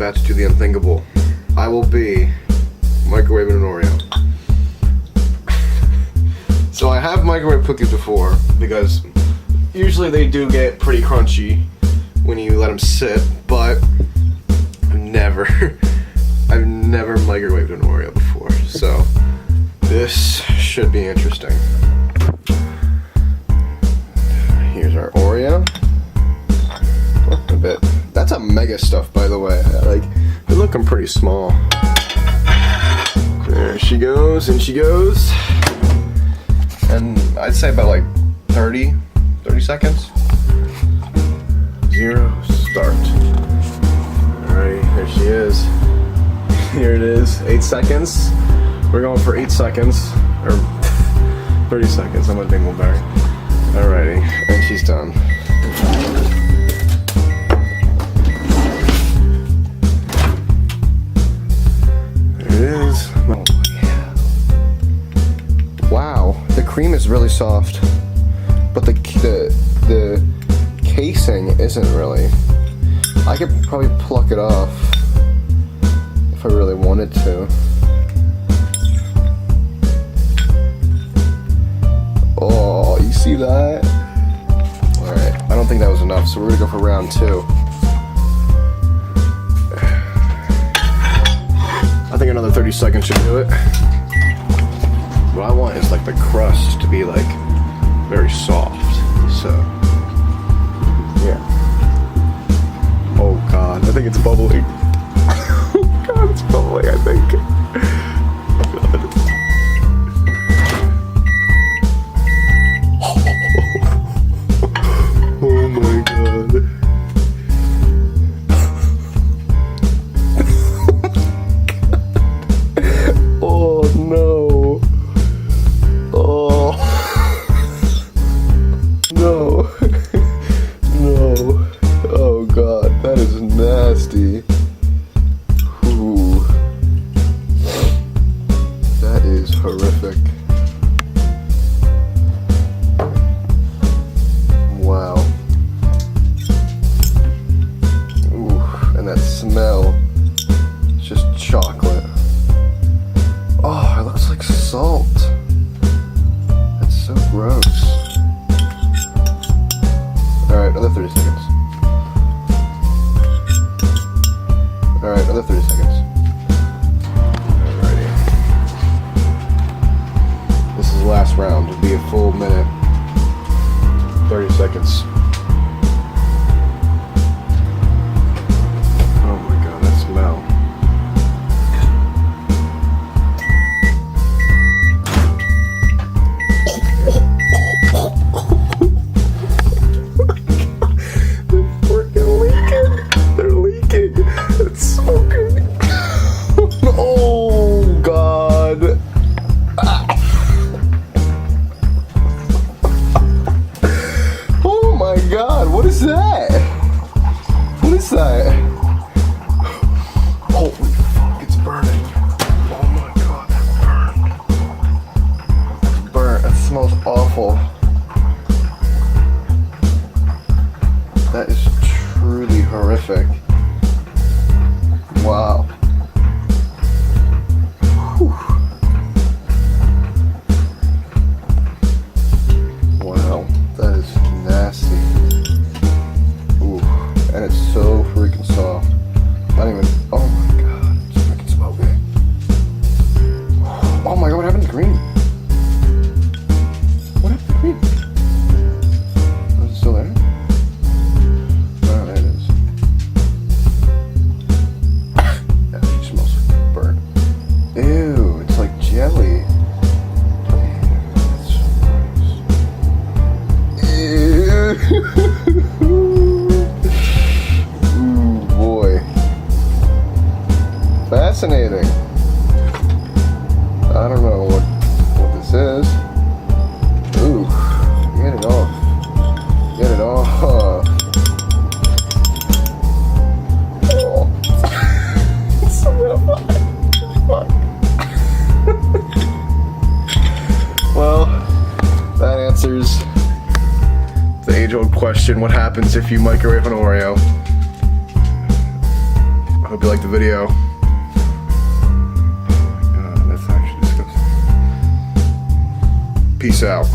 about to do the unthinkable. I will be microwaving an Oreo. So I have microwave cookies before because usually they do get pretty crunchy when you let them sit, but I've never microwaved an Oreo before, so this should be interesting. Here's our Oreo. A bit. That's a mega stuff, by the way. They're looking pretty small. There she goes, and she goes. And I'd say about like 30 seconds. 0, start. Alright, there she is. Here it is, 8 seconds. We're going for 8 seconds, or 30 seconds, I'm a dingleberry. Alrighty, and she's done. There it is. Oh, yeah. Wow, the cream is really soft, but the casing isn't really. I could probably pluck it off if I really wanted to. Oh, you see that? Alright, I don't think that was enough, so we're gonna go for round 2. I think another 30 seconds should do it. What I want is like the crust to be like very soft, so yeah. Oh god, I think it's bubbling. Oh god, it's bubbling, I think. Oh my god. Oh no. Oh. No. No. Oh god, that is nasty. Ooh. That is horrific. Wow. Ooh, and that smell. It's just chocolate. Oh, it looks like salt. That's so gross. Alright, another 30 seconds. Alright, another 30 seconds. Alrighty. This is the last round. It'll be a full minute. 30 seconds. Oh my god, that smell. They're leaking. It's smoking. Oh god. Oh my god, what is that? What is that? Holy fuck, it's burning. Oh my god, that burned. It's burnt. It smells awful. That is truly horrific. Wow. Whew. Wow, that is nasty. Ooh, and it's so freaking soft. Not even. Oh my god, it's freaking smoking. Oh my god, what happened to green? What happened to green? Is it still there? Oh, there it is. Yeah, she smells burnt. Ew, it's like jelly. That's gross. Ew. Ooh, boy. Fascinating. I don't know what this is. Ooh, get it off. Get it off. Oh. It's solidified. Fuck. Well, that answers the age-old question, what happens if you microwave an Oreo? hope you liked the video. That's actually disgusting. Peace out.